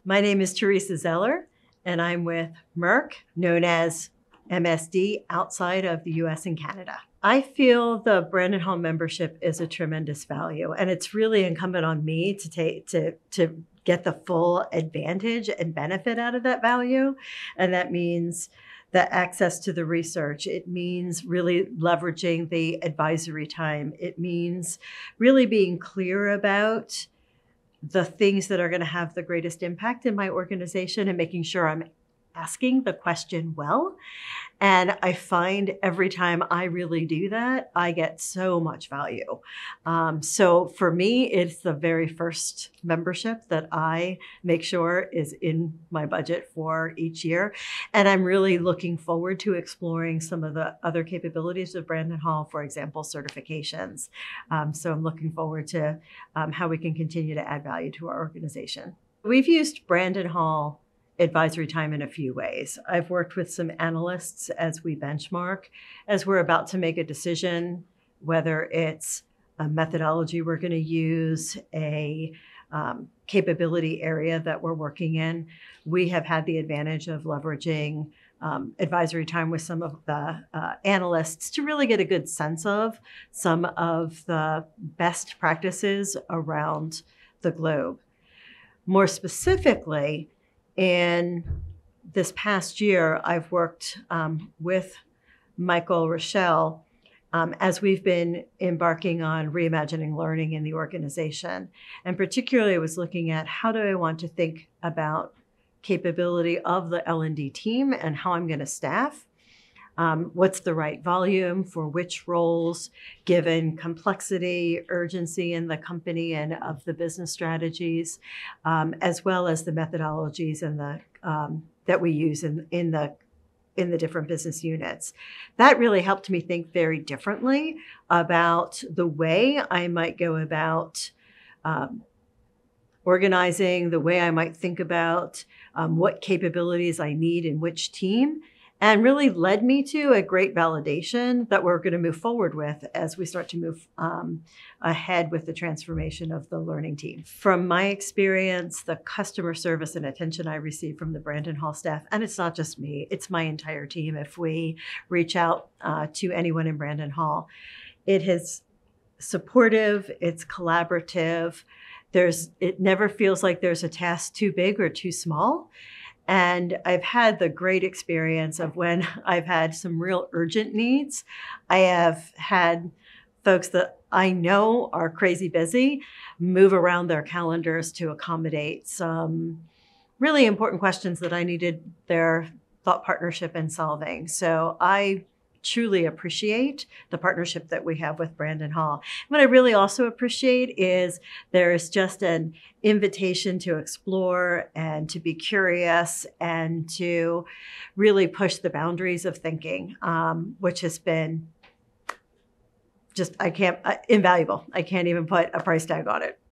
My name is Teresa Zeller, and I'm with Merck, known as MSD, outside of the US and Canada. I feel the Brandon Hall membership is a tremendous value, and it's really incumbent on me to get the full advantage and benefit out of that value. And that means the access to the research. It means really leveraging the advisory time. It means really being clear about the things that are going to have the greatest impact in my organization and making sure I'm asking the question well. And I find every time I really do that, I get so much value. So for me, it's the very first membership that I make sure is in my budget for each year. And I'm really looking forward to exploring some of the other capabilities of Brandon Hall, for example, certifications. So I'm looking forward to how we can continue to add value to our organization. We've used Brandon Hall advisory time in a few ways. I've worked with some analysts as we benchmark, as we're about to make a decision, whether it's a methodology we're going to use, a capability area that we're working in. We have had the advantage of leveraging advisory time with some of the analysts to really get a good sense of some of the best practices around the globe. More specifically, in this past year, I've worked with Michael Rochelle as we've been embarking on reimagining learning in the organization. And particularly, I was looking at how do I want to think about capability of the L&D team and how I'm going to staff. What's the right volume for which roles, given complexity, urgency in the company and of the business strategies, as well as the methodologies and the that we use in the different business units. That really helped me think very differently about the way I might go about organizing, the way I might think about what capabilities I need in which team, and really led me to a great validation that we're going to move forward with as we start to move ahead with the transformation of the learning team. From my experience, the customer service and attention I receive from the Brandon Hall staff, and it's not just me, it's my entire team. If we reach out to anyone in Brandon Hall, it is supportive, it's collaborative. It never feels like there's a task too big or too small. And I've had the great experience of when I've had some real urgent needs. I have had folks that I know are crazy busy move around their calendars to accommodate some really important questions that I needed their thought partnership in solving. So I truly appreciate the partnership that we have with Brandon Hall. What I really also appreciate is there's just an invitation to explore and to be curious and to really push the boundaries of thinking, which has been just, invaluable. I can't even put a price tag on it.